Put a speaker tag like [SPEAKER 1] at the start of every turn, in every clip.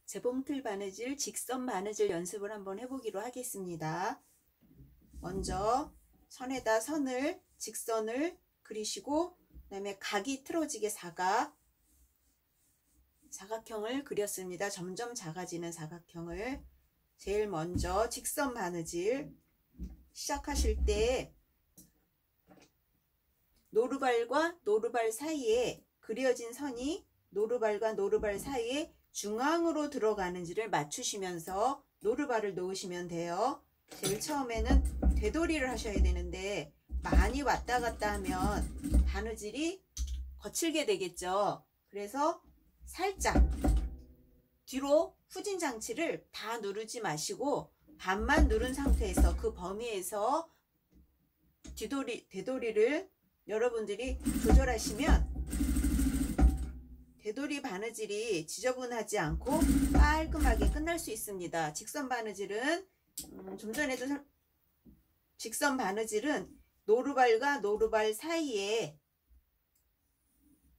[SPEAKER 1] 재봉틀 바느질, 직선 바느질 연습을 한번 해보기로 하겠습니다. 먼저 선에다 선을, 직선을 그리시고 그 다음에 각이 틀어지게 사각형을 그렸습니다. 점점 작아지는 사각형을. 제일 먼저 직선 바느질 시작하실 때 노루발과 노루발 사이에 그려진 선이 노루발과 노루발 사이에 중앙으로 들어가는지를 맞추시면서 노루발을 놓으시면 돼요. 제일 처음에는 되돌이를 하셔야 되는데 많이 왔다 갔다 하면 바느질이 거칠게 되겠죠. 그래서 살짝 뒤로 후진 장치를 다 누르지 마시고 반만 누른 상태에서 그 범위에서 되돌이를 여러분들이 조절하시면 되돌이 바느질이 지저분하지 않고 깔끔하게 끝날 수 있습니다. 직선 바느질은 좀 전에도 직선 바느질은 노루발과 노루발 사이에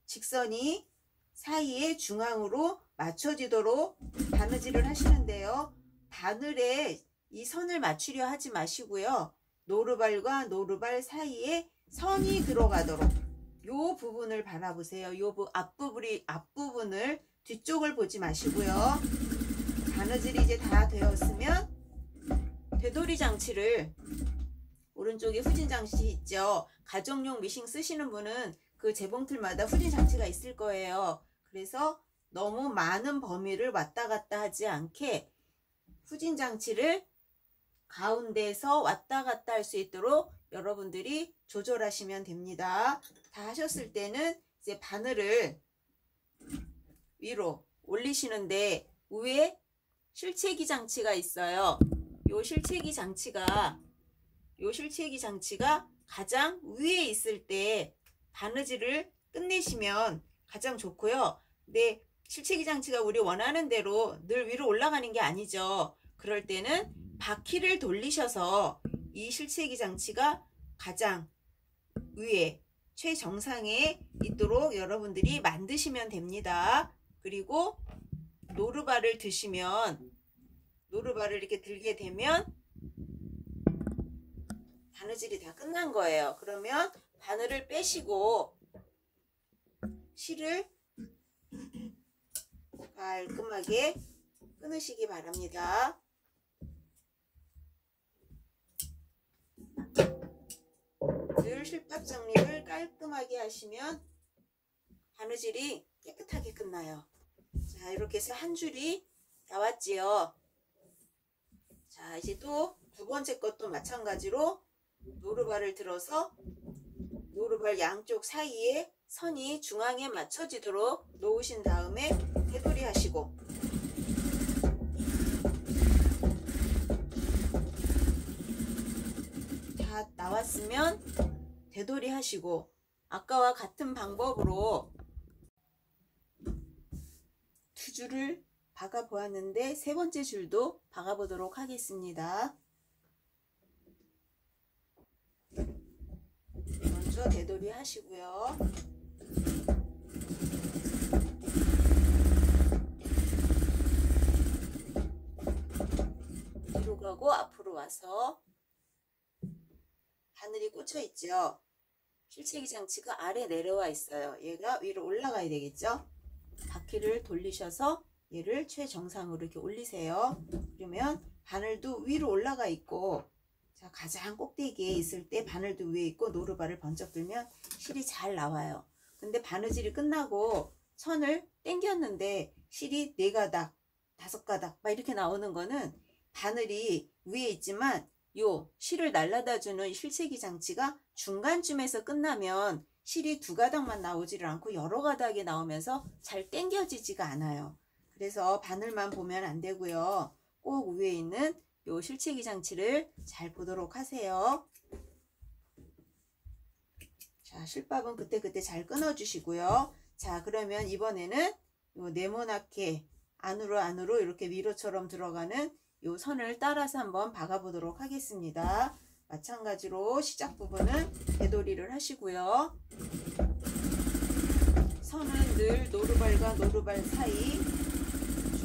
[SPEAKER 1] 직선이 사이에 중앙으로 맞춰지도록 바느질을 하시는데요. 바늘에 이 선을 맞추려 하지 마시고요. 노루발과 노루발 사이에 선이 들어가도록 요 부분을 바라보세요. 요 앞부분을 뒤쪽을 보지 마시고요. 바느질이 이제 다 되었으면 되돌이 장치를 오른쪽에 후진 장치 있죠. 가정용 미싱 쓰시는 분은 그 재봉틀마다 후진 장치가 있을 거예요. 그래서 너무 많은 범위를 왔다 갔다 하지 않게 후진 장치를 가운데에서 왔다 갔다 할 수 있도록 여러분들이 조절하시면 됩니다. 다 하셨을 때는 이제 바늘을 위로 올리시는데 위에 실체기 장치가 있어요. 요 실체기 장치가 가장 위에 있을 때 바느질을 끝내시면 가장 좋고요. 근데 실체기 장치가 우리 원하는 대로 늘 위로 올라가는 게 아니죠. 그럴 때는 바퀴를 돌리셔서 이 실체기 장치가 가장 위에 최정상에 있도록 여러분들이 만드시면 됩니다. 그리고 노루발을 이렇게 들게 되면 바느질이 다 끝난 거예요. 그러면 바늘을 빼시고 실을 깔끔하게 끊으시기 바랍니다. 늘 실밥 정리를 깔끔하게 하시면 바느질이 깨끗하게 끝나요. 자, 이렇게 해서 한 줄이 나왔지요. 자, 이제 또 두 번째 것도 마찬가지로 노루발을 들어서 노루발 양쪽 사이에 선이 중앙에 맞춰지도록 놓으신 다음에 되돌이 하시고 다 나왔으면 되돌이 하시고 아까와 같은 방법으로 두 줄을 박아 보았는데 세 번째 줄도 박아 보도록 하겠습니다. 먼저 되돌이 하시고요. 뒤로 가고 앞으로 와서 바늘이 꽂혀 있죠. 실체기 장치가 아래 내려와 있어요. 얘가 위로 올라가야 되겠죠. 바퀴를 돌리셔서 얘를 최정상으로 이렇게 올리세요. 그러면 바늘도 위로 올라가 있고, 자, 가장 꼭대기에 있을 때 바늘도 위에 있고 노루발을 번쩍 들면 실이 잘 나와요. 근데 바느질이 끝나고 선을 당겼는데 실이 4가닥, 5가닥 막 이렇게 나오는 거는 바늘이 위에 있지만 요 실을 날라다주는 실체기 장치가 중간쯤에서 끝나면 실이 2가닥만 나오지를 않고 여러 가닥이 나오면서 잘 당겨지지가 않아요. 그래서 바늘만 보면 안 되고요. 꼭 위에 있는 요 실체기 장치를 잘 보도록 하세요. 자, 실밥은 그때그때 잘 끊어 주시고요. 자, 그러면 이번에는 요 네모나게 안으로 이렇게 위로처럼 들어가는 요 선을 따라서 한번 박아 보도록 하겠습니다. 마찬가지로 시작 부분은 되돌이를 하시고요. 선은 늘 노루발과 노루발 사이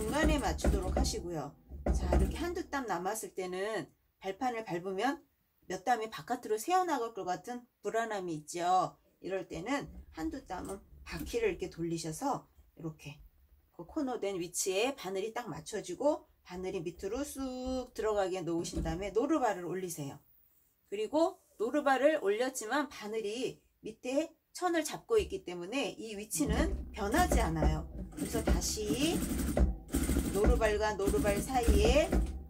[SPEAKER 1] 중간에 맞추도록 하시고요. 자, 이렇게 한두 땀 남았을 때는 발판을 밟으면 몇 땀이 바깥으로 새어나갈 것 같은 불안함이 있죠. 이럴 때는 한두 땀은 바퀴를 이렇게 돌리셔서 이렇게 그 코너된 위치에 바늘이 딱 맞춰지고 바늘이 밑으로 쑥 들어가게 놓으신 다음에 노루발을 올리세요. 그리고 노루발을 올렸지만 바늘이 밑에 천을 잡고 있기 때문에 이 위치는 변하지 않아요. 그래서 다시 노루발과 노루발 사이에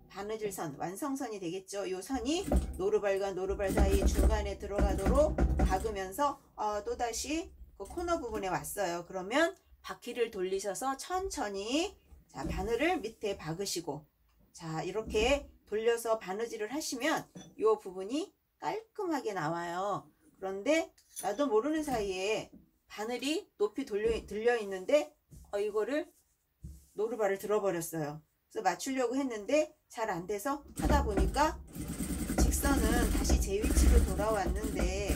[SPEAKER 1] 바느질선, 완성선이 되겠죠. 이 선이 노루발과 노루발 사이 중간에 들어가도록 박으면서 또다시 그 코너 부분에 왔어요. 그러면 바퀴를 돌리셔서 천천히 자, 바늘을 밑에 박으시고 자, 이렇게 돌려서 바느질을 하시면 이 부분이 깔끔하게 나와요. 그런데 나도 모르는 사이에 바늘이 높이 들려 있는데 이거를 노루발을 들어버렸어요. 그래서 맞추려고 했는데 잘 안 돼서 하다 보니까 직선은 다시 제 위치로 돌아왔는데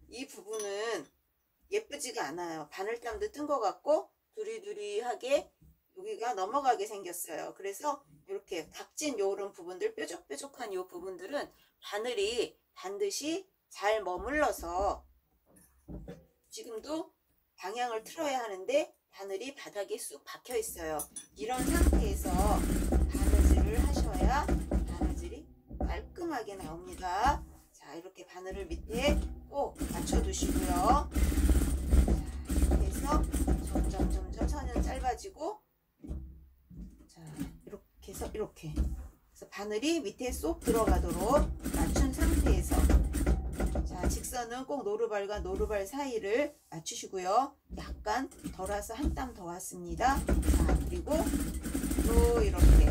[SPEAKER 1] 이 부분은 예쁘지가 않아요. 바늘땀도 뜬 것 같고 두리두리하게 여기가 넘어가게 생겼어요. 그래서 이렇게 각진 요런 부분들, 뾰족뾰족한 요 부분들은 바늘이 반드시 잘 머물러서 지금도 방향을 틀어야 하는데 바늘이 바닥에 쑥 박혀 있어요. 이런 상태에서 바느질을 하셔야 바느질이 깔끔하게 나옵니다. 자, 이렇게 바늘을 밑에 꼭 맞춰 두시고요. 자, 이렇게 해서 점점 선은 짧아지고 자, 이렇게 해서 이렇게 그래서 바늘이 밑에 쏙 들어가도록 맞춘 상태에서 자, 직선은 꼭 노루발과 노루발 사이를 맞추시고요. 약간 덜 와서 한 땀 더 왔습니다. 자, 그리고 또 이렇게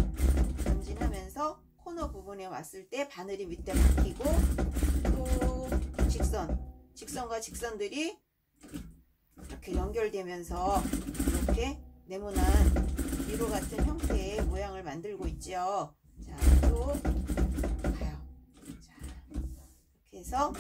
[SPEAKER 1] 전진하면서 코너 부분에 왔을 때 바늘이 밑에 박히고 또 직선과 직선들이 이렇게 연결되면서 이렇게 네모난 미로 같은 형태의 모양을 만들고 있죠. 자, 또 가요. 자, 이렇게 해서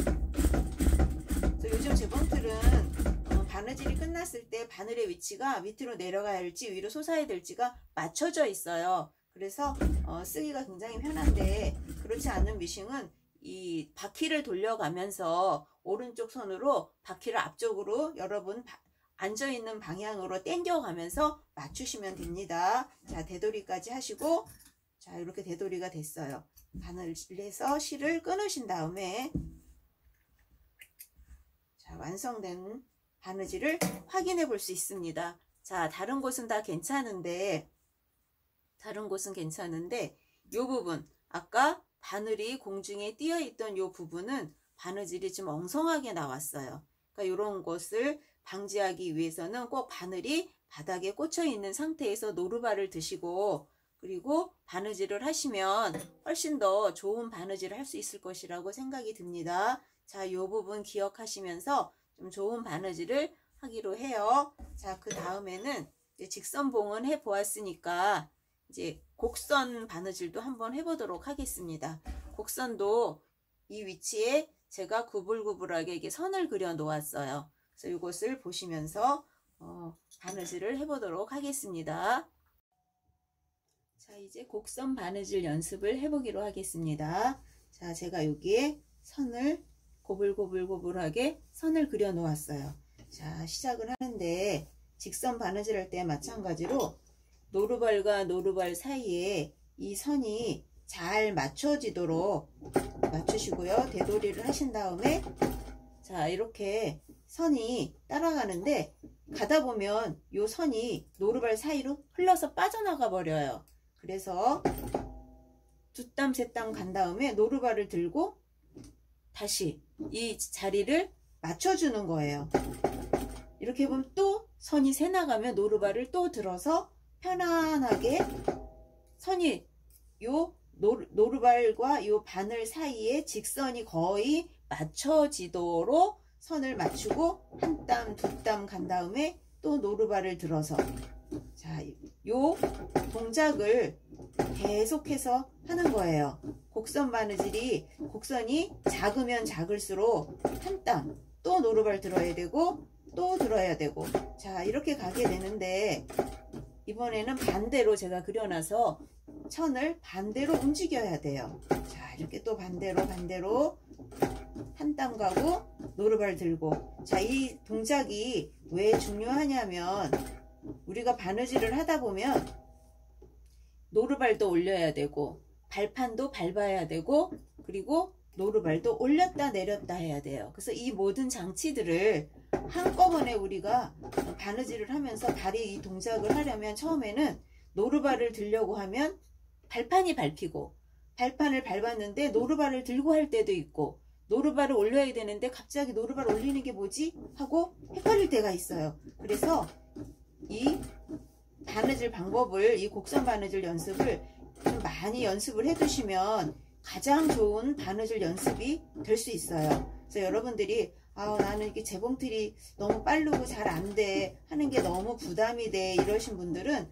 [SPEAKER 1] 요즘 재봉틀은 바느질이 끝났을 때 바늘의 위치가 밑으로 내려가야 할지 위로 솟아야 될지가 맞춰져 있어요. 그래서 쓰기가 굉장히 편한데 그렇지 않은 미싱은 이 바퀴를 돌려가면서 오른쪽 손으로 바퀴를 앞쪽으로 여러분 앉아있는 방향으로 당겨가면서 맞추시면 됩니다. 자, 대돌이까지 하시고 자, 이렇게 대돌이가 됐어요. 바늘에서 실을 끊으신 다음에 자, 완성된 바느질을 확인해 볼 수 있습니다. 자, 다른 곳은 다 괜찮은데 이 부분 아까 바늘이 공중에 띄어 있던 이 부분은 바느질이 좀 엉성하게 나왔어요. 그러니까 이런 것을 방지하기 위해서는 꼭 바늘이 바닥에 꽂혀 있는 상태에서 노루발을 드시고 그리고 바느질을 하시면 훨씬 더 좋은 바느질을 할 수 있을 것이라고 생각이 듭니다. 자, 이 부분 기억하시면서 좀 좋은 바느질을 하기로 해요. 자, 그 다음에는 이제 직선봉은 해 보았으니까 이제 곡선 바느질도 한번 해보도록 하겠습니다. 곡선도 이 위치에 제가 구불구불하게 이게 선을 그려 놓았어요. 그래서 이것을 보시면서 바느질을 해보도록 하겠습니다. 자, 이제 곡선 바느질 연습을 해보기로 하겠습니다. 자, 제가 여기에 선을 고불고불고불하게 선을 그려 놓았어요. 자, 시작을 하는데 직선 바느질 할 때 마찬가지로 노루발과 노루발 사이에 이 선이 잘 맞춰지도록 맞추시고요. 대돌이를 하신 다음에 자, 이렇게 선이 따라가는데 가다 보면 이 선이 노루발 사이로 흘러서 빠져나가 버려요. 그래서 두 땀 세 땀 간 다음에 노루발을 들고 다시 이 자리를 맞춰주는 거예요. 이렇게 보면 또 선이 새 나가면 노루발을 또 들어서 편안하게 선이 요 노루발과 요 바늘 사이에 직선이 거의 맞춰지도록 선을 맞추고 한 땀 두 땀 간 다음에 또 노루발을 들어서 자, 요 동작을 계속해서 하는 거예요. 곡선 바느질이 곡선이 작으면 작을수록 한 땀 또 노루발 들어야 되고 또 들어야 되고, 자 이렇게 가게 되는데 이번에는 반대로 제가 그려놔서 천을 반대로 움직여야 돼요. 자 이렇게 또 반대로 한 땀 가고 노루발 들고. 자 이 동작이 왜 중요하냐면 우리가 바느질을 하다 보면 노루발도 올려야 되고 발판도 밟아야 되고 그리고 노루발도 올렸다 내렸다 해야 돼요. 그래서 이 모든 장치들을 한꺼번에 우리가 바느질을 하면서 발이 이 동작을 하려면 처음에는 노루발을 들려고 하면 발판이 밟히고, 발판을 밟았는데 노루발을 들고 할 때도 있고, 노루발을 올려야 되는데 갑자기 노루발 올리는 게 뭐지? 하고 헷갈릴 때가 있어요. 그래서 이 바느질 방법을, 이 곡선 바느질 연습을 좀 많이 연습을 해 두시면 가장 좋은 바느질 연습이 될 수 있어요. 그래서 여러분들이 나는 이게 재봉틀이 너무 빠르고 잘 안 돼, 하는 게 너무 부담이 돼, 이러신 분들은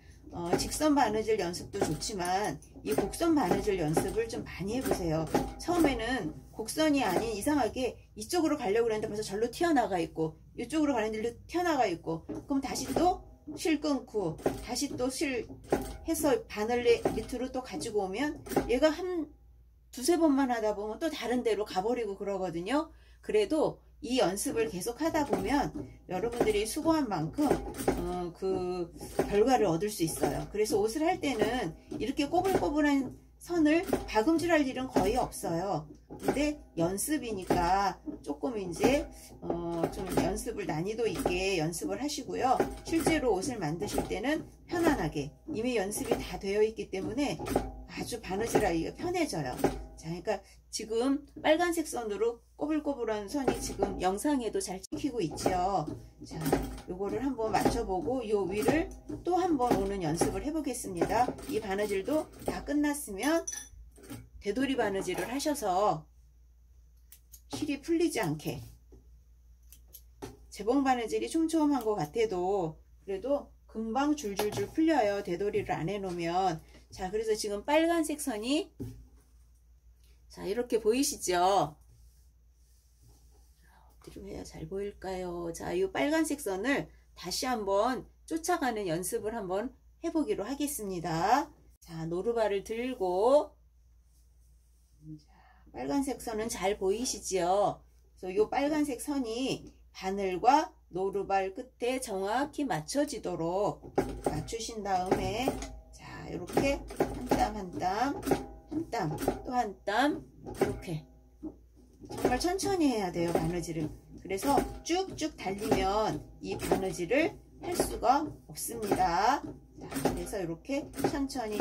[SPEAKER 1] 직선 바느질 연습도 좋지만 이 곡선 바느질 연습을 좀 많이 해보세요. 처음에는 곡선이 아닌 이상하게 이쪽으로 가려고 그랬는데 벌써 절로 튀어나가 있고, 이쪽으로 가는 길로 튀어나가 있고, 그럼 다시 또 실 끊고 다시 또 실 해서 바늘 밑으로 또 가지고 오면 얘가 한 두세 번만 하다 보면 또 다른 데로 가버리고 그러거든요. 그래도 이 연습을 계속 하다 보면 여러분들이 수고한 만큼 그 결과를 얻을 수 있어요. 그래서 옷을 할 때는 이렇게 꼬불꼬불한 선을 박음질할 일은 거의 없어요. 근데 연습이니까 조금 이제 좀 연습을 난이도 있게 연습을 하시고요. 실제로 옷을 만드실 때는 편안하게 이미 연습이 다 되어 있기 때문에 아주 바느질하기가 편해져요. 자, 그러니까 지금 빨간색 선으로 꼬불꼬불한 선이 지금 영상에도 잘 찍히고 있죠. 자, 요거를 한번 맞춰보고 요 위를 또 한번 오는 연습을 해보겠습니다. 이 바느질도 다 끝났으면 되돌이 바느질을 하셔서 실이 풀리지 않게, 재봉 바느질이 촘촘한 것 같아도 그래도 금방 줄줄줄 풀려요, 되돌이를 안 해놓으면. 자, 그래서 지금 빨간색 선이 자 이렇게 보이시죠? 어디로 해야 잘 보일까요? 자, 이 빨간색 선을 다시 한번 쫓아가는 연습을 한번 해보기로 하겠습니다. 자, 노루발을 들고, 자, 빨간색 선은 잘 보이시지요? 그래서 이 빨간색 선이 바늘과 노루발 끝에 정확히 맞춰지도록 맞추신 다음에, 자, 이렇게 한 땀 한 땀, 한 땀, 또 한 땀, 이렇게 정말 천천히 해야 돼요, 바느질을. 그래서 쭉쭉 달리면 이 바느질을 할 수가 없습니다. 자, 그래서 이렇게 천천히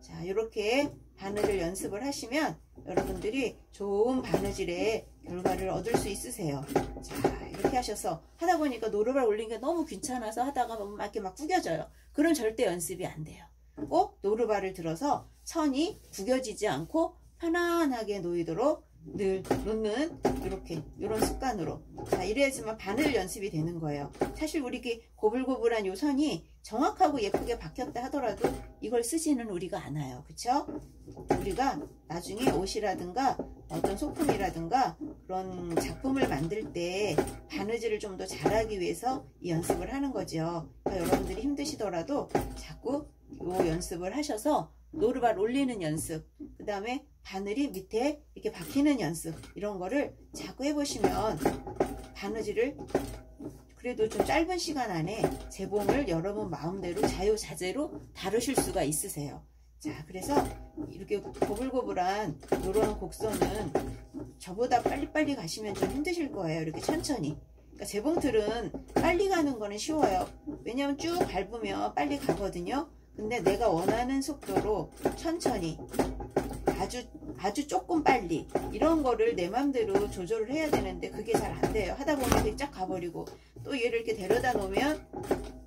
[SPEAKER 1] 자, 이렇게 바느질 연습을 하시면 여러분들이 좋은 바느질의 결과를 얻을 수 있으세요. 자, 이렇게 하셔서 하다 보니까 노루발 올린 게 너무 귀찮아서 하다가 막 이렇게 막 구겨져요. 그럼 절대 연습이 안 돼요. 꼭 노루발을 들어서 선이 구겨지지 않고 편안하게 놓이도록 늘 놓는 이런 습관으로, 자, 이래야지만 바늘 연습이 되는 거예요. 사실 우리 이렇게 고불고불한 요 선이 정확하고 예쁘게 박혔다 하더라도 이걸 쓰지는 우리가 않아요. 그쵸? 우리가 나중에 옷이라든가 어떤 소품이라든가 그런 작품을 만들 때 바느질을 좀 더 잘하기 위해서 이 연습을 하는 거죠. 그러니까 여러분들이 힘드시더라도 자꾸 요 연습을 하셔서 노루발 올리는 연습, 그 다음에 바늘이 밑에 이렇게 박히는 연습, 이런 거를 자꾸 해보시면 바느질을 그래도 좀 짧은 시간 안에 재봉을 여러분 마음대로 자유자재로 다루실 수가 있으세요. 자, 그래서 이렇게 고불고불한 이런 곡선은 저보다 빨리빨리 가시면 좀 힘드실 거예요. 이렇게 천천히. 그러니까 재봉틀은 빨리 가는 거는 쉬워요. 왜냐면 쭉 밟으면 빨리 가거든요. 근데 내가 원하는 속도로 천천히, 아주 조금 빨리, 이런 거를 내 맘대로 조절을 해야 되는데 그게 잘 안 돼요. 하다 보면 이렇게 쫙 가버리고, 또 얘를 이렇게 데려다 놓으면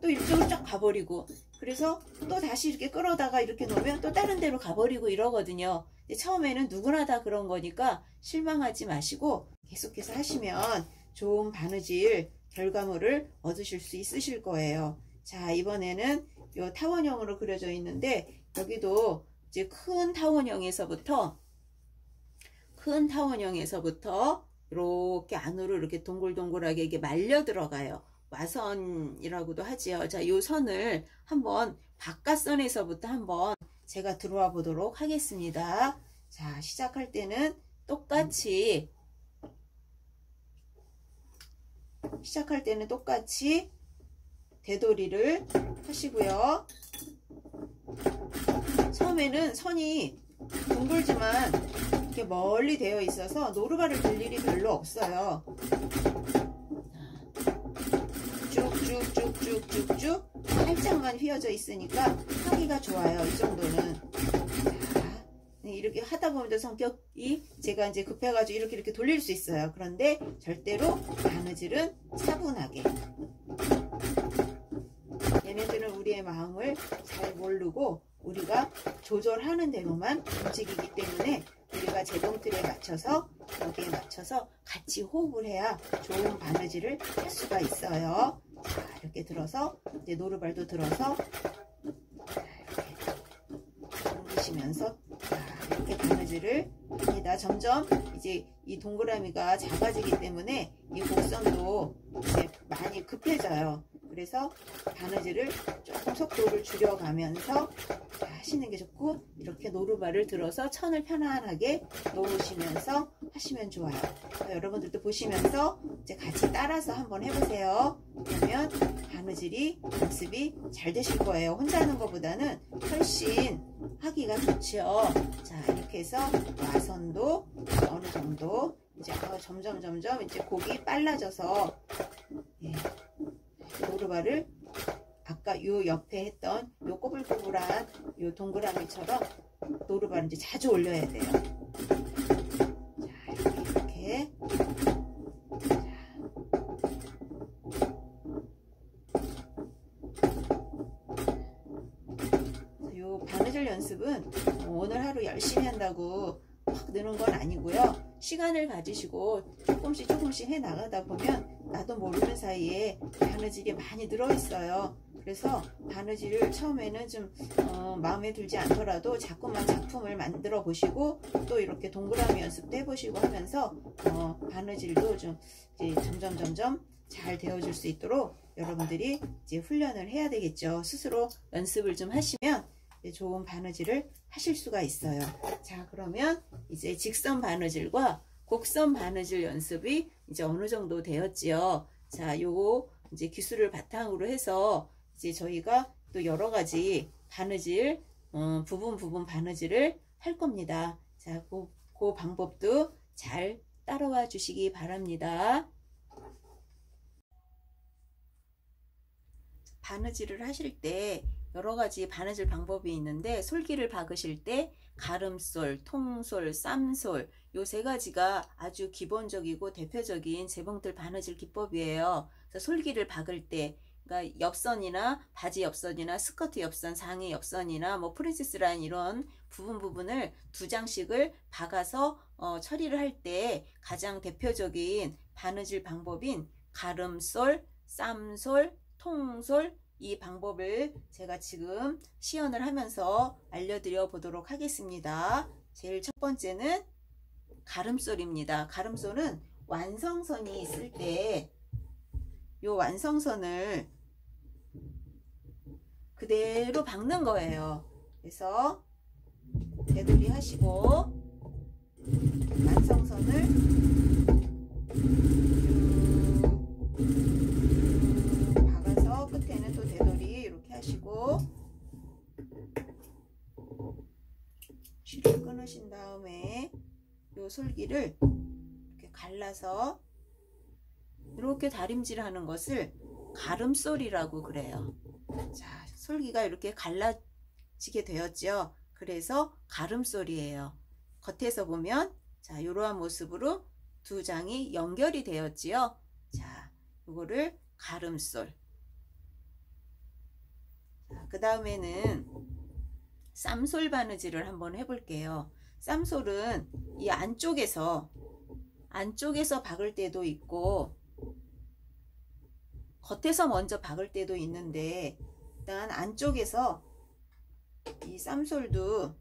[SPEAKER 1] 또 이쪽으로 쫙 가버리고, 그래서 또 다시 이렇게 끌어다가 이렇게 놓으면 또 다른 데로 가버리고 이러거든요. 근데 처음에는 누구나 다 그런 거니까 실망하지 마시고 계속해서 하시면 좋은 바느질 결과물을 얻으실 수 있으실 거예요. 자, 이번에는 요 타원형으로 그려져 있는데, 여기도 이제 큰 타원형에서부터 이렇게 안으로 이렇게 동글동글하게 이게 말려 들어가요. 와선이라고도 하지요. 자, 요 선을 한번 바깥선에서부터 한번 제가 들어와 보도록 하겠습니다. 자, 시작할 때는 똑같이 되돌이를 하시고요. 처음에는 선이 둥글지만 이렇게 멀리 되어 있어서 노루발을 들 일이 별로 없어요. 쭉쭉쭉쭉쭉쭉 살짝만 휘어져 있으니까 하기가 좋아요. 이 정도는. 자, 이렇게 하다 보면 성격이 제가 이제 급해가지고 이렇게 돌릴 수 있어요. 그런데 절대로 바느질은 차분하게. 얘네들은 우리의 마음을 잘 모르고 우리가 조절하는 대로만 움직이기 때문에 우리가 재봉틀에 맞춰서 여기에 맞춰서 같이 호흡을 해야 좋은 바느질을 할 수가 있어요. 자, 이렇게 들어서 이제 노루발도 들어서 이렇게 당기시면서 이렇게 바느질을 합니다. 점점 이제 이 동그라미가 작아지기 때문에 이 곡선도 이제 많이 급해져요. 그래서 바느질을 조금 속도를 줄여가면서 하시는 게 좋고, 이렇게 노루발을 들어서 천을 편안하게 놓으시면서 하시면 좋아요. 여러분들도 보시면서 이제 같이 따라서 한번 해보세요. 그러면 바느질이 연습이 잘 되실 거예요. 혼자 하는 것보다는 훨씬 하기가 좋죠. 자, 이렇게 해서 와선도 어느 정도 이제 점점 이제 곡이 빨라져서 노루발을 아까 요 옆에 했던 요 꼬불꼬불한 요 동그라미처럼 노루발을 이제 자주 올려야 돼요. 자, 이렇게. 자, 요 바느질 연습은 오늘 하루 열심히 한다고 확 느는 건 아니고요. 시간을 가지시고 조금씩 해 나가다 보면 나도 모르는 사이에 바느질이 많이 늘어 있어요. 그래서 바느질을 처음에는 좀 마음에 들지 않더라도 자꾸만 작품을 만들어 보시고 또 이렇게 동그라미 연습도 해보시고 하면서 바느질도 좀 이제 점점 잘 되어줄 수 있도록 여러분들이 이제 훈련을 해야 되겠죠. 스스로 연습을 좀 하시면 좋은 바느질을 하실 수가 있어요. 자, 그러면 이제 직선 바느질과 곡선 바느질 연습이 이제 어느 정도 되었지요. 자, 요거 이제 기술을 바탕으로 해서 이제 저희가 또 여러 가지 바느질, 부분 바느질을 할 겁니다. 자, 그 방법도 잘 따라와 주시기 바랍니다. 바느질을 하실 때 여러 가지 바느질 방법이 있는데, 솔기를 박으실 때 가름솔, 통솔, 쌈솔, 요 세 가지가 아주 기본적이고 대표적인 재봉틀 바느질 기법이에요. 그래서 솔기를 박을 때, 그러니까 옆선이나 바지 옆선이나 스커트 옆선, 상의 옆선이나 뭐 프린세스 라인 이런 부분을 두 장씩을 박아서 처리를 할 때 가장 대표적인 바느질 방법인 가름솔, 쌈솔, 통솔, 이 방법을 제가 지금 시연을 하면서 알려드려 보도록 하겠습니다. 제일 첫 번째는 가름솔입니다. 가름솔은 완성선이 있을 때 이 완성선을 그대로 박는 거예요. 그래서 되돌이 하시고 완성선을 박아서 끝에는 또 되돌이 이렇게 하시고 줄을 끊으신 다음에 요 솔기를 이렇게 갈라서 이렇게 다림질 하는 것을 가름솔이라고 그래요. 자, 솔기가 이렇게 갈라지게 되었죠. 그래서 가름솔이에요. 겉에서 보면 자, 이러한 모습으로 두 장이 연결이 되었지요. 자, 이거를 가름솔. 그 다음에는 쌈솔 바느질을 한번 해볼게요. 쌈솔은 이 안쪽에서 박을 때도 있고 겉에서 먼저 박을 때도 있는데, 일단 안쪽에서 이 쌈솔도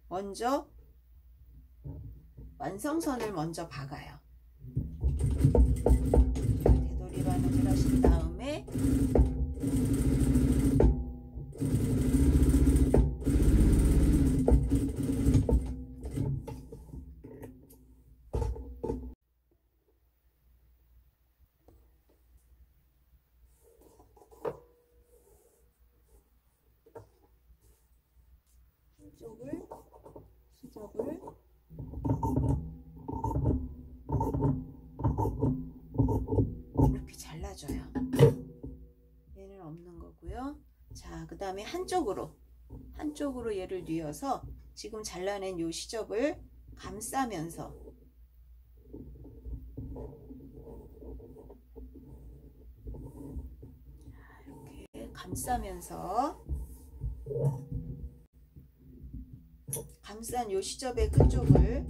[SPEAKER 1] 먼저 완성선을 먼저 박아요. 되돌이 바느질 하신 다음에 한쪽을 수접을 이렇게 잘라줘요. 얘는 없는 거고요. 자, 그 다음에 한쪽으로 얘를 뉘어서 지금 잘라낸 요 시접을 감싸면서 이렇게 감싸면서 감싼 요 시접의 끝쪽을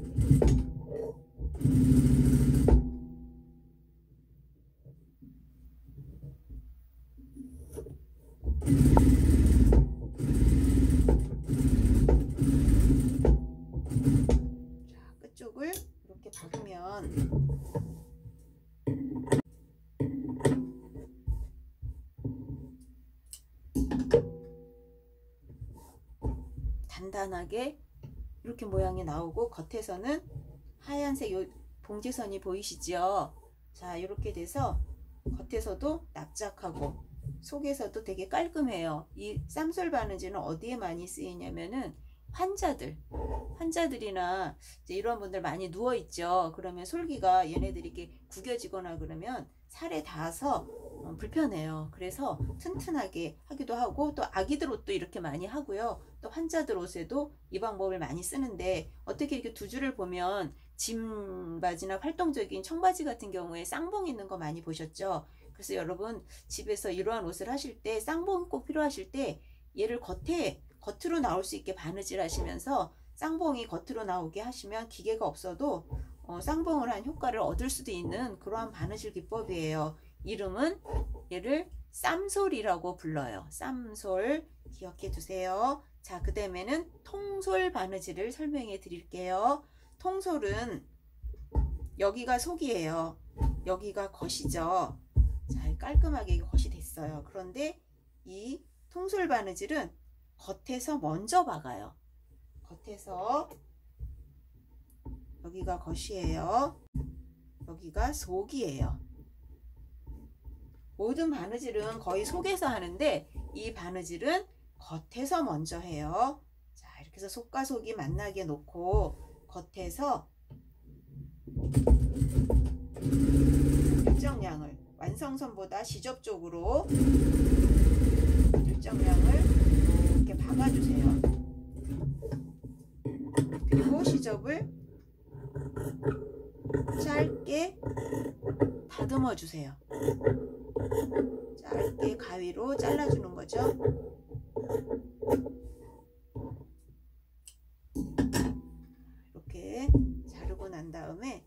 [SPEAKER 1] 이렇게 박으면 단단하게 이렇게 모양이 나오고 겉에서는 하얀색 요 봉제선이 보이시죠? 자, 이렇게 돼서 겉에서도 납작하고 속에서도 되게 깔끔해요. 이 쌈솔 바느질은 어디에 많이 쓰이냐면은 환자들이나 이제 이런 분들 많이 누워 있죠. 그러면 솔기가 얘네들이 이렇게 구겨지거나 그러면 살에 닿아서 불편해요. 그래서 튼튼하게 하기도 하고, 또 아기들 옷도 이렇게 많이 하고요. 또 환자들 옷에도 이 방법을 많이 쓰는데, 어떻게 이렇게 두 줄을 보면 짐 바지나 활동적인 청바지 같은 경우에 쌍봉 있는 거 많이 보셨죠? 그래서 여러분 집에서 이러한 옷을 하실 때 쌍봉 꼭 필요하실 때 얘를 겉으로 나올 수 있게 바느질 하시면서 쌍봉이 겉으로 나오게 하시면 기계가 없어도 쌍봉을 한 효과를 얻을 수도 있는 그러한 바느질 기법이에요. 이름은 얘를 쌈솔이라고 불러요. 쌈솔 기억해 두세요. 자, 그 다음에는 통솔 바느질을 설명해 드릴게요. 통솔은 여기가 속이에요. 여기가 겉이죠. 자, 깔끔하게 겉이 됐어요. 그런데 이 통솔 바느질은 겉에서 먼저 박아요. 겉에서 여기가 겉이에요. 여기가 속이에요. 모든 바느질은 거의 속에서 하는데 이 바느질은 겉에서 먼저 해요. 자, 이렇게 해서 속과 속이 만나게 놓고 겉에서 일정량을 완성선보다 시접 쪽으로 일정량을 이렇게 박아주세요. 그리고 시접을 짧게 다듬어 주세요. 짧게 가위로 잘라주는 거죠. 이렇게 자르고 난 다음에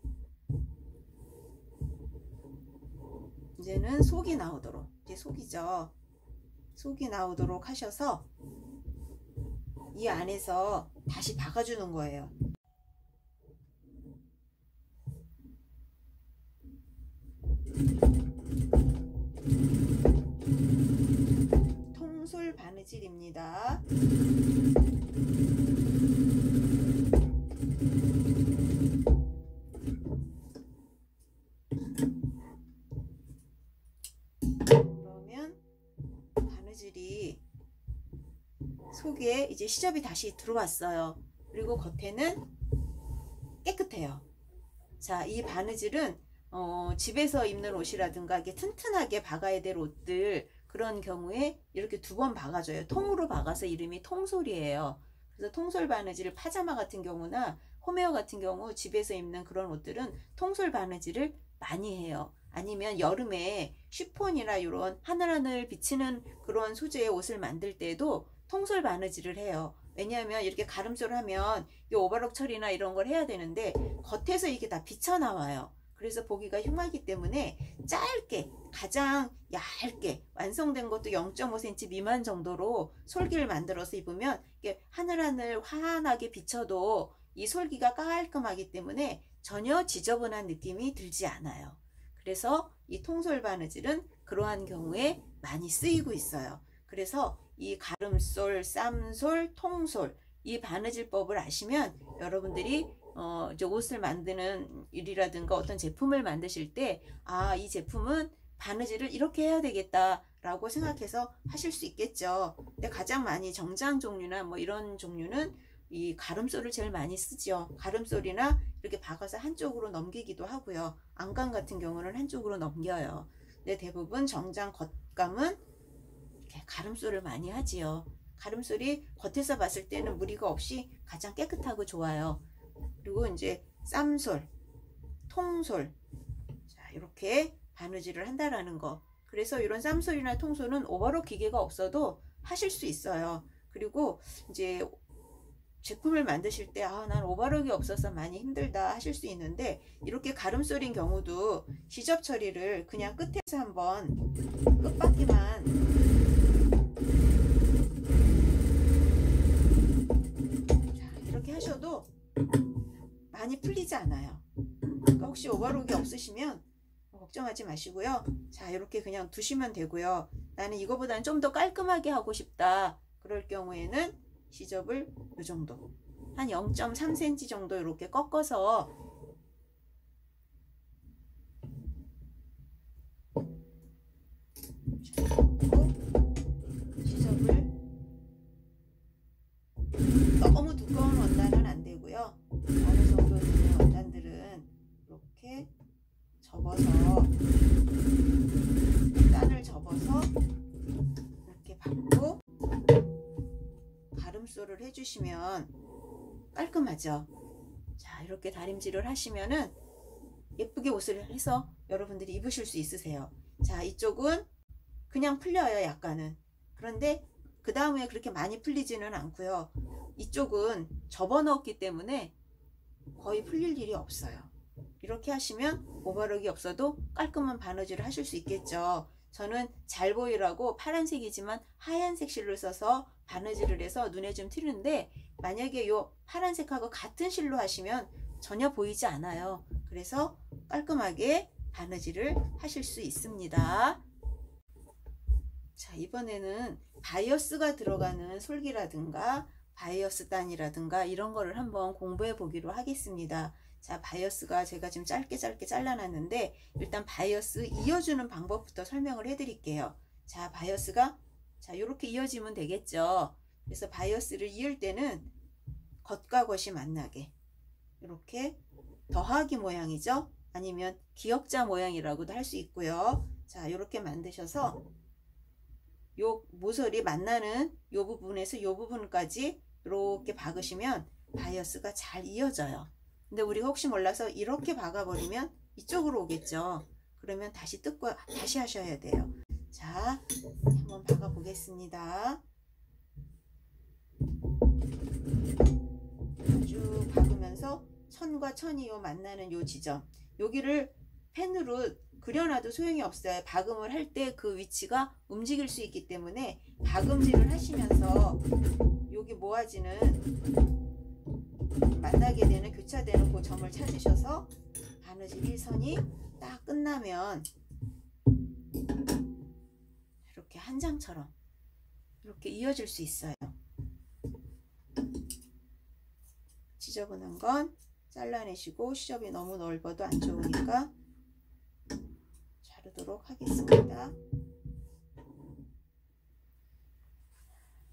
[SPEAKER 1] 이제는 속이 나오도록, 이제 속이죠. 속이 나오도록 하셔서 이 안에서 다시 박아주는 거예요. 통솔 바느질입니다. 그러면 바느질이 속에 이제 시접이 다시 들어왔어요. 그리고 겉에는 깨끗해요. 자, 이 바느질은 집에서 입는 옷이라든가 이게 튼튼하게 박아야 될 옷들, 그런 경우에 이렇게 두 번 박아줘요. 통으로 박아서 이름이 통솔이에요. 그래서 통솔 바느질, 파자마 같은 경우나 홈웨어 같은 경우 집에서 입는 그런 옷들은 통솔 바느질을 많이 해요. 아니면 여름에 쉬폰이나 이런 하늘하늘 비치는 그런 소재의 옷을 만들 때도 통솔 바느질을 해요. 왜냐하면 이렇게 가름소를 하면 이 오버럭 처리나 이런 걸 해야 되는데 겉에서 이게 다 비쳐 나와요. 그래서 보기가 흉하기 때문에 짧게, 가장 얇게 완성된 것도 0.5cm 미만 정도로 솔기를 만들어서 입으면 이게 하늘하늘 환하게 비쳐도 이 솔기가 깔끔하기 때문에 전혀 지저분한 느낌이 들지 않아요. 그래서 이 통솔 바느질은 그러한 경우에 많이 쓰이고 있어요. 그래서 이 가름솔, 쌈솔, 통솔 이 바느질법을 아시면 여러분들이 이제 옷을 만드는 일이라든가 어떤 제품을 만드실 때 이 제품은 바느질을 이렇게 해야 되겠다 라고 생각해서 하실 수 있겠죠. 근데 가장 많이 정장 종류나 뭐 이런 종류는 이 가름솔을 제일 많이 쓰죠. 가름솔이나 이렇게 박아서 한쪽으로 넘기기도 하고요. 안감 같은 경우는 한쪽으로 넘겨요. 근데 대부분 정장 겉감은 이렇게 가름솔을 많이 하지요. 가름솔이 겉에서 봤을 때는 무리가 없이 가장 깨끗하고 좋아요. 그리고 이제 쌈솔, 통솔, 자 이렇게 바느질을 한다라는 거. 그래서 이런 쌈솔이나 통솔은 오버럭 기계가 없어도 하실 수 있어요. 그리고 이제 제품을 만드실 때 난 오버럭이 없어서 많이 힘들다 하실 수 있는데 이렇게 가름솔인 경우도 시접 처리를 그냥 끝에서 한번 끝바퀴만 이렇게 하셔도 많이 풀리지 않아요. 그러니까 혹시 오버록이 없으시면 걱정하지 마시고요. 자 이렇게 그냥 두시면 되고요. 나는 이거보다는 좀 더 깔끔하게 하고 싶다 그럴 경우에는 시접을 이 정도 한 0.3cm 정도 이렇게 꺾어서 시접을 너무 두꺼운 원단은 안 되고요. 어느 정도 되는 원단들은 이렇게 접어서 단을 접어서 이렇게 받고 가름솔을 해주시면 깔끔하죠. 자 이렇게 다림질을 하시면은 예쁘게 옷을 해서 여러분들이 입으실 수 있으세요. 자 이쪽은 그냥 풀려요. 약간은. 그런데 그 다음에 그렇게 많이 풀리지는 않고요. 이쪽은 접어 넣었기 때문에 거의 풀릴 일이 없어요. 이렇게 하시면 오버럭이 없어도 깔끔한 바느질을 하실 수 있겠죠. 저는 잘 보이라고 파란색이지만 하얀색 실을 써서 바느질을 해서 눈에 좀 튀는데 만약에 요 파란색하고 같은 실로 하시면 전혀 보이지 않아요. 그래서 깔끔하게 바느질을 하실 수 있습니다. 자 이번에는 바이어스가 들어가는 솔기라든가 바이어스 단이라든가 이런 거를 한번 공부해 보기로 하겠습니다. 자 바이어스가 제가 지금 짧게 잘라놨는데 일단 바이어스 이어주는 방법부터 설명을 해 드릴게요. 자 바이어스가 자 이렇게 이어지면 되겠죠. 그래서 바이어스를 이을 때는 겉과 겉이 만나게 이렇게 더하기 모양이죠. 아니면 기역자 모양이라고도 할 수 있고요. 자 이렇게 만드셔서 요 모서리 만나는 요 부분에서 요 부분까지 이렇게 박으시면 바이어스가 잘 이어져요. 근데 우리가 혹시 몰라서 이렇게 박아버리면 이쪽으로 오겠죠. 그러면 다시 뜯고 다시 하셔야 돼요. 자 한번 박아 보겠습니다. 쭉 박으면서 천과 천이 요 만나는 요 지점 여기를 펜으로 그려놔도 소용이 없어요. 박음을 할 때 그 위치가 움직일 수 있기 때문에 박음질을 하시면서 여기 모아지는 만나게 되는 교차되는 그 점을 찾으셔서 바느질 1선이 딱 끝나면 이렇게 한 장처럼 이렇게 이어질 수 있어요. 지저분한 건 잘라내시고 시접이 너무 넓어도 안 좋으니까 자르도록 하겠습니다.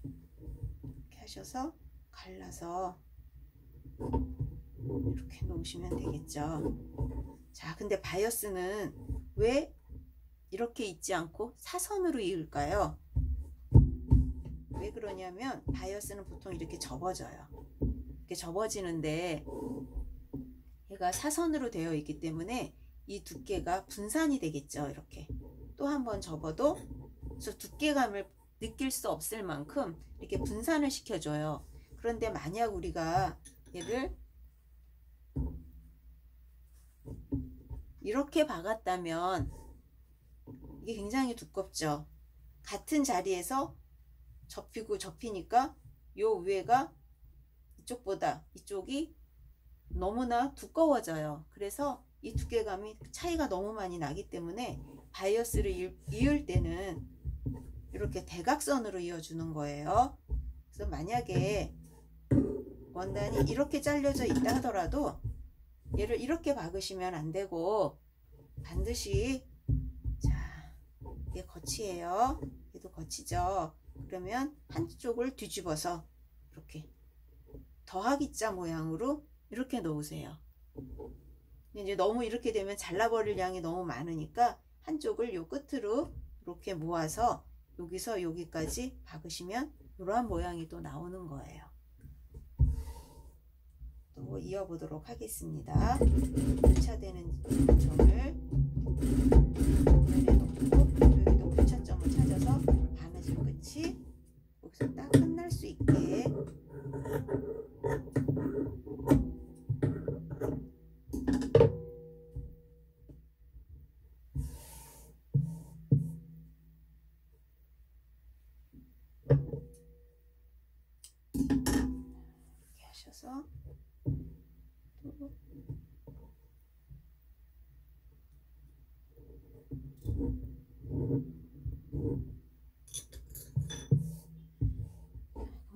[SPEAKER 1] 이렇게 하셔서 갈라서 이렇게 놓으시면 되겠죠. 자 근데 바이어스는 왜 이렇게 있지 않고 사선으로 이을까요? 왜 그러냐면 바이어스는 보통 이렇게 접어져요. 이렇게 접어지는데 얘가 사선으로 되어 있기 때문에 이 두께가 분산이 되겠죠. 이렇게 또 한 번 접어도 그래서 두께감을 느낄 수 없을 만큼 이렇게 분산을 시켜줘요. 그런데 만약 우리가 얘를 이렇게 박았다면 이게 굉장히 두껍죠. 같은 자리에서 접히고 접히니까 요 위에가 이쪽보다 이쪽이 너무나 두꺼워져요. 그래서 이 두께감이 차이가 너무 많이 나기 때문에 바이어스를 이을 때는 이렇게 대각선으로 이어주는 거예요. 그래서 만약에 원단이 이렇게 잘려져 있다 하더라도 얘를 이렇게 박으시면 안 되고 반드시, 자, 이게 거치예요. 얘도 거치죠. 그러면 한쪽을 뒤집어서 이렇게 더하기자 모양으로 이렇게 놓으세요. 이제 너무 이렇게 되면 잘라버릴 양이 너무 많으니까 한쪽을 요 끝으로 이렇게 모아서 여기서 여기까지 박으시면 이러한 모양이 또 나오는 거예요. 또 이어보도록 하겠습니다. 교차되는 점을 놓고 여기도 교차점을 찾아서 바느질 끝이 여기서 딱 끝날 수 있게 이렇게 하셔서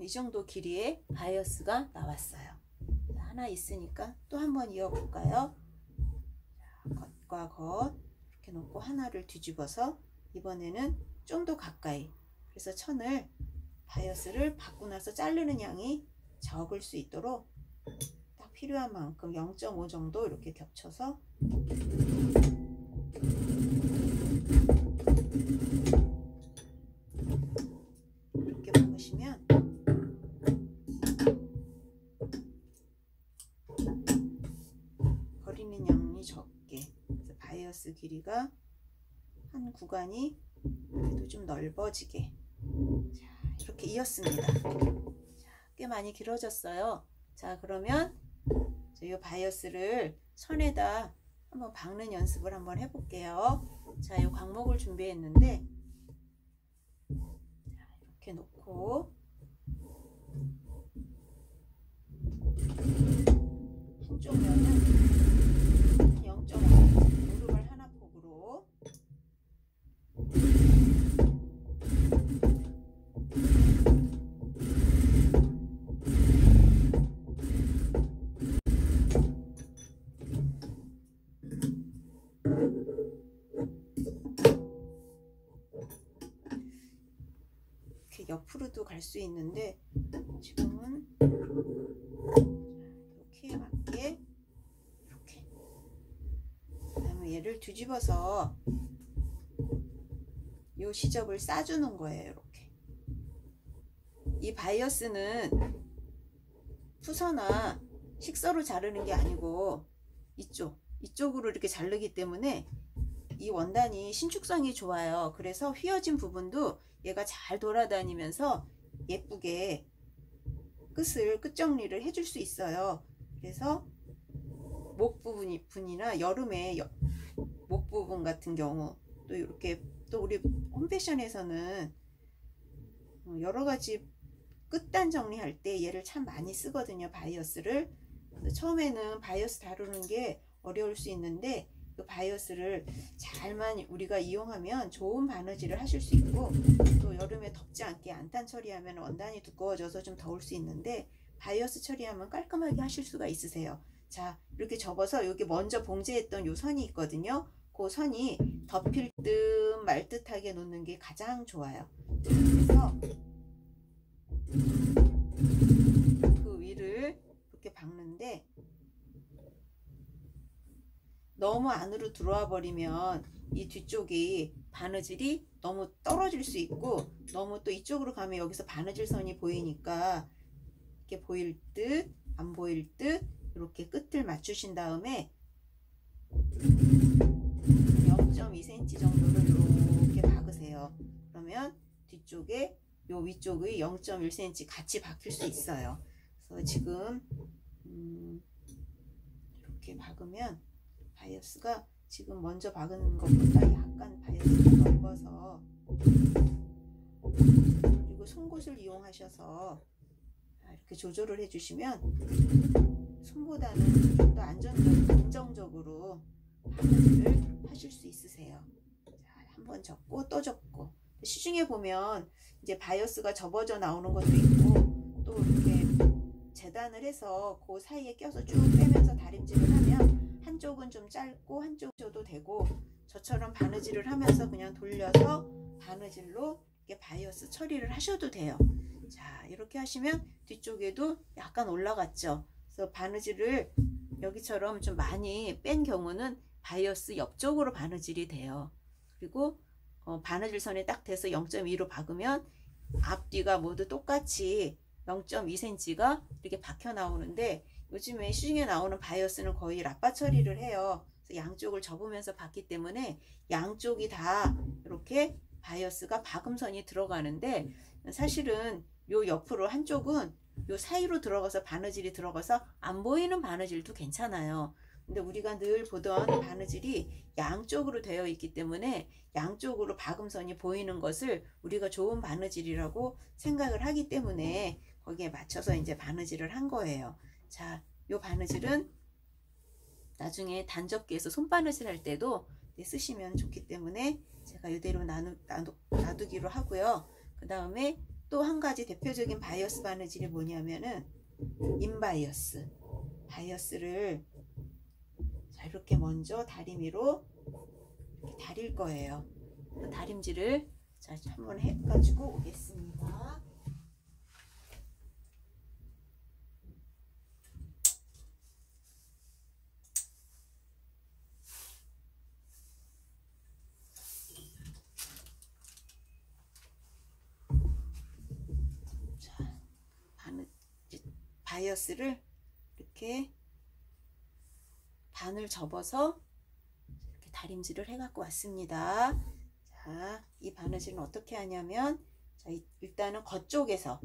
[SPEAKER 1] 이 정도 길이의 바이어스가 나왔어요. 하나 있으니까 또 한번 이어볼까요? 겉과 겉 이렇게 놓고 하나를 뒤집어서 이번에는 좀 더 가까이, 그래서 천을 바이어스를 받고 나서 자르는 양이 적을 수 있도록 딱 필요한 만큼 0.5 정도 이렇게 겹쳐서 이렇게 박으시면 버리는 양이 적게, 그래서 바이어스 길이가 한 구간이 그래도 좀 넓어지게, 자, 이렇게 이었습니다. 자, 꽤 많이 길어졌어요. 자, 그러면 이 바이어스를 선에다 한번 박는 연습을 한번 해볼게요. 자, 이 광목을 준비했는데, 자, 이렇게 놓고 한쪽 면은 0.5 무릎을 하나 폭으로, 이렇게 옆으로도 갈 수 있는데 지금은 이렇게 맞게 이렇게, 그다음에 얘를 뒤집어서 요 시접을 싸주는 거예요. 이렇게. 이 바이어스는 푸서나 식서로 자르는 게 아니고 이쪽으로 이렇게 자르기 때문에 이 원단이 신축성이 좋아요. 그래서 휘어진 부분도 얘가 잘 돌아다니면서 예쁘게 끝 정리를 해줄 수 있어요. 그래서 목 부분이나 여름에 목 부분 같은 경우, 또 이렇게, 또 우리 홈패션에서는 여러 가지 끝단 정리할 때 얘를 참 많이 쓰거든요, 바이어스를. 처음에는 바이어스 다루는 게 어려울 수 있는데 이 바이어스를 잘만 우리가 이용하면 좋은 바느질을 하실 수 있고, 또 여름에 덥지 않게 안단 처리하면 원단이 두꺼워져서 좀 더울 수 있는데 바이어스 처리하면 깔끔하게 하실 수가 있으세요. 자, 이렇게 접어서 여기 먼저 봉제했던 요 선이 있거든요. 그 선이 덮일 듯 말 듯하게 놓는 게 가장 좋아요. 그래서 그 위를 이렇게 박는데 너무 안으로 들어와 버리면 이 뒤쪽이 바느질이 너무 떨어질 수 있고, 너무 또 이쪽으로 가면 여기서 바느질 선이 보이니까 이렇게 보일 듯 안 보일 듯 이렇게 끝을 맞추신 다음에 0.2cm 정도를 이렇게 박으세요. 그러면 뒤쪽에 요 위쪽의 0.1cm 같이 박힐 수 있어요. 그래서 지금 이렇게 박으면 바이어스가 지금 먼저 박은 것보다 약간 바이어스가 넓어서, 그리고 송곳을 이용하셔서 이렇게 조절을 해주시면 손보다는 좀 더 안정적으로 바느질을 하실 수 있으세요. 자, 한번 접고 또 접고, 시중에 보면 이제 바이어스가 접어져 나오는 것도 있고, 또 이렇게 재단을 해서 그 사이에 껴서 쭉 빼면서 다림질을 하면 한쪽은 좀 짧고 한쪽 줘도 되고, 저처럼 바느질을 하면서 그냥 돌려서 바느질로 이렇게 바이어스 처리를 하셔도 돼요. 자, 이렇게 하시면 뒤쪽에도 약간 올라갔죠. 그래서 바느질을 여기처럼 좀 많이 뺀 경우는 바이어스 옆쪽으로 바느질이 돼요. 그리고 바느질 선에 딱 대서 0.2로 박으면 앞뒤가 모두 똑같이 0.2cm가 이렇게 박혀 나오는데, 요즘에 시중에 나오는 바이어스는 거의 랍바 처리를 해요. 그래서 양쪽을 접으면서 박기 때문에 양쪽이 다 이렇게 바이어스가 박음선이 들어가는데, 사실은 요 옆으로 한쪽은 요 사이로 들어가서 바느질이 들어가서 안 보이는 바느질도 괜찮아요. 근데 우리가 늘 보던 바느질이 양쪽으로 되어 있기 때문에 양쪽으로 박음선이 보이는 것을 우리가 좋은 바느질이라고 생각을 하기 때문에 거기에 맞춰서 이제 바느질을 한 거예요. 자, 요 바느질은 나중에 단접기에서 손바느질 할 때도 쓰시면 좋기 때문에 제가 이대로 놔두기로 하고요. 그 다음에 또 한 가지 대표적인 바이어스 바느질이 뭐냐면은 인바이어스. 바이어스를 자, 이렇게 먼저 다리미로 이렇게 다릴 거예요. 다림질을 자, 한번 해가지고 오겠습니다. 바이어스를 이렇게 반을 접어서 이렇게 다림질을 해 갖고 왔습니다. 자, 이 바느질은 어떻게 하냐면, 자, 일단은 겉쪽에서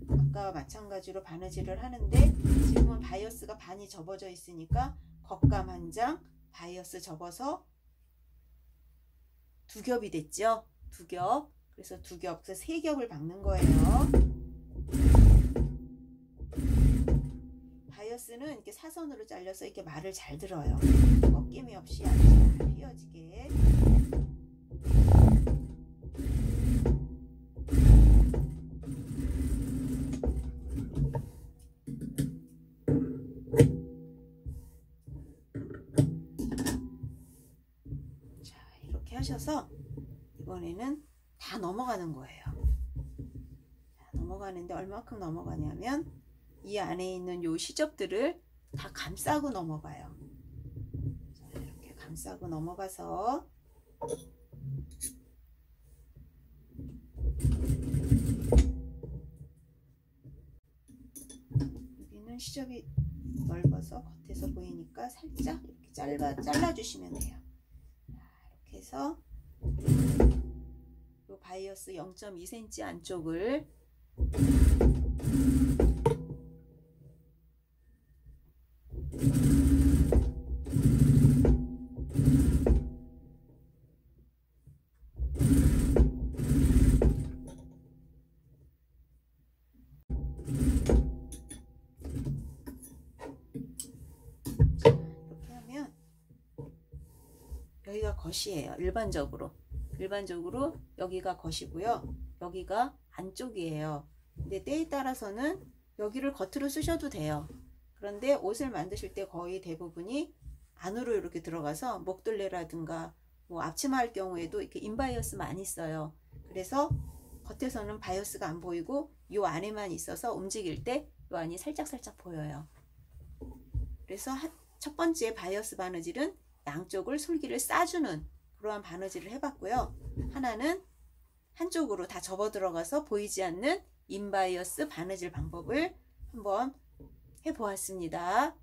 [SPEAKER 1] 아까와 마찬가지로 바느질을 하는데, 지금은 바이어스가 반이 접어져 있으니까 겉감 한 장, 바이어스 접어서 두 겹이 됐죠. 두 겹. 그래서 두 겹, 그래서 세 겹을 박는 거예요. 바이어스는 이렇게 사선으로 잘려서 이렇게 말을 잘 들어요. 꺾임이 없이 아주 잘 휘어지게. 자, 이렇게 하셔서 이번에는 다 넘어가는 거예요. 자, 넘어가는데 얼마큼 넘어가냐면 이 안에 있는 요 시접들을 다 감싸고 넘어가요. 자, 이렇게 감싸고 넘어가서 여기는 시접이 넓어서 겉에서 보이니까 살짝 이렇게 잘라주시면 돼요. 자, 이렇게 해서 요 바이어스 0.2cm 안쪽을 여기가 겉이에요. 일반적으로 여기가 겉이고요. 여기가 안쪽이에요. 근데 때에 따라서는 여기를 겉으로 쓰셔도 돼요. 그런데 옷을 만드실 때 거의 대부분이 안으로 이렇게 들어가서 목둘레라든가 뭐 앞치마 할 경우에도 이렇게 인바이어스 많이 써요. 그래서 겉에서는 바이어스가 안 보이고 이 안에만 있어서 움직일 때 이 안이 살짝 보여요. 그래서 첫 번째 바이어스 바느질은 양쪽을 솔기를 싸주는 그러한 바느질을 해봤고요. 하나는 한쪽으로 다 접어 들어가서 보이지 않는 인바이어스 바느질 방법을 한번 해보았습니다.